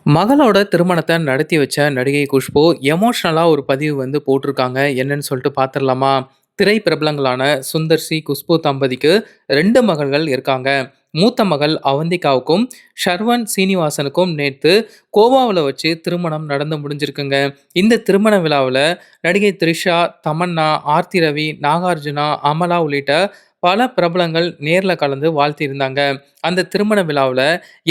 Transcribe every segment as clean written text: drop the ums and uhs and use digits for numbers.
மகளோட திருமணத்த நடத்தி வச்ச நடிகை குஷ்பு எமோஷனலா ஒரு பதிவு போட்டிருக்காங்க. என்னன்னு சொல்லிட்டு பார்த்துடலாமா? திரை பிரபலங்களான சுந்தர் சி, குஷ்பு தம்பதிக்கு 2 மகள்கள் இருக்காங்க. மூத்த மகள் அவந்திகாவுக்கும், ஷர்வன் சீனிவாசனுக்கும் நேத்து கோவாவுல வச்சு திருமணம் நடந்து முடிஞ்சிருக்குங்க. இந்த திருமண விழாவுல நடிகை த்ரிஷா, தமன்னா, ஆர்த்தி ரவி, நாகார்ஜுனா, அமலா உள்ளிட்ட பல பிரபலங்கள் நேர்ல கலந்து வாழ்த்தியிருந்தாங்க. அந்த திருமண விழாவுல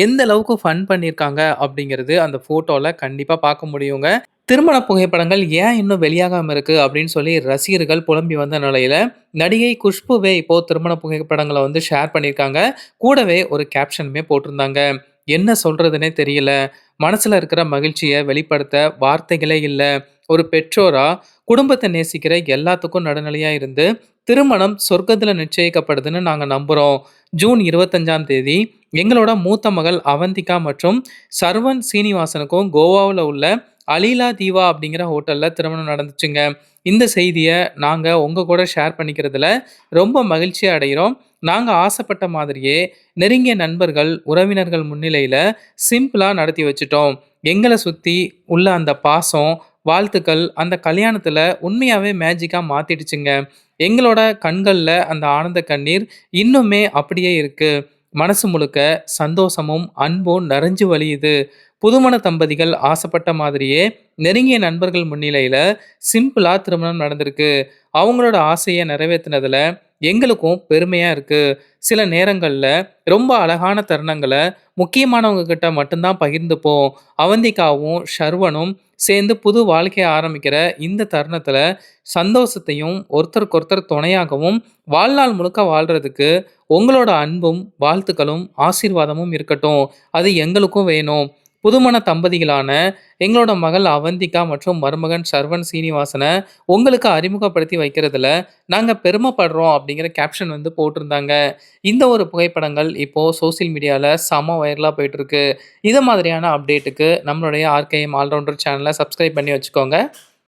எந்த அளவுக்கு ஃபன் பண்ணியிருக்காங்க அப்படிங்கிறது அந்த ஃபோட்டோல கண்டிப்பா பார்க்க முடியுங்க. திருமண புகைப்படங்கள் ஏன் இன்னும் வெளியாகாம இருக்கு அப்படின்னு சொல்லி ரசிகர்கள் புலம்பி வந்த நிலையில, நடிகை குஷ்புவே இப்போ திருமண புகைப்படங்கள ஷேர் பண்ணியிருக்காங்க. கூடவே ஒரு கேப்ஷனுமே போட்டிருந்தாங்க. என்ன சொல்றதுன்னே தெரியல. மனசுல இருக்கிற மகிழ்ச்சிய வெளிப்படுத்த வார்த்தைகளே இல்ல. ஒரு பெற்றோரா குடும்பத்த நேசிக்கிற எல்லாத்துக்கும் நடுநிலையா இருந்து, திருமணம் சொர்க்கத்துல நிச்சயிக்கப்படுதுன்னு நாங்க நம்புறோம். ஜூன் 25ஆம் தேதி எங்களோட மூத்த மகள் அவந்திகா மற்றும் சர்வன் சீனிவாசனுக்கும் கோவாவுல உள்ள அலீலா தீவா அப்படிங்கிற ஹோட்டல்ல திருமணம் நடந்துச்சுங்க. இந்த செய்திய நாங்க உங்க கூட ஷேர் பண்ணிக்கிறதுல ரொம்ப மகிழ்ச்சி அடைகிறோம். நாங்க ஆசைப்பட்ட மாதிரியே நெருங்கிய நண்பர்கள், உறவினர்கள் முன்னிலையில சிம்பிளா நடத்தி வச்சுட்டோம். எங்கள சுத்தி உள்ள அந்த பாசம், வாழ்த்துக்கள் அந்த கல்யாணத்துல உண்மையாவே மேஜிக்கா மாத்திடுச்சுங்க. எங்களோட கண்கள்ல அந்த ஆனந்த கண்ணீர் இன்னுமே அப்படியே இருக்கு. மனசு முழுக்க சந்தோஷமும், அன்பும் நிறைஞ்சு வழியுது. புதுமண தம்பதிகள் ஆசைப்பட்ட மாதிரியே நெருங்கிய நண்பர்கள் முன்னிலையில சிம்பிளா திருமணம் நடந்திருக்கு. அவங்களோட ஆசைய நிறைவேத்துனதுல எங்களுக்கும் பெருமையா இருக்கு. சில நேரங்கள்ல ரொம்ப அழகான தருணங்கள முக்கியமானவங்க கிட்ட மட்டும் தான் பகிர்ந்துப்போம். அவந்திகாவும், ஷர்வனும் சேர்ந்து புது வாழ்க்கைய ஆரம்பிக்கிற இந்த தருணத்துல சந்தோஷத்தையும், ஒருத்தருக்கொருத்தர் துணையாகவும் வாழ்நாள் முழுக்க வாழ்றதுக்கு உங்களோட அன்பும், வாழ்த்துக்களும், ஆசீர்வாதமும் இருக்கட்டும். அது எங்களுக்கும் வேணும். புதுமண தம்பதிகளான எங்களோட மகள் அவந்திகா மற்றும் மருமகன் சர்வன் சீனிவாசன உங்களுக்கு அறிமுகப்படுத்தி வைக்கிறதுல நாங்க பெருமைப்படுறோம் அப்படிங்கிற கேப்ஷன் போட்டிருந்தாங்க. இந்த ஒரு புகைப்படங்கள் இப்போ சோசியல் மீடியால செம வைரலா போயிட்டு இருக்கு. இது மாதிரியான அப்டேட்டுக்கு நம்மளுடைய ஆர்கேஎம் ஆல்ரவுண்டர் சேனலை சப்ஸ்கிரைப் பண்ணி வச்சுக்கோங்க.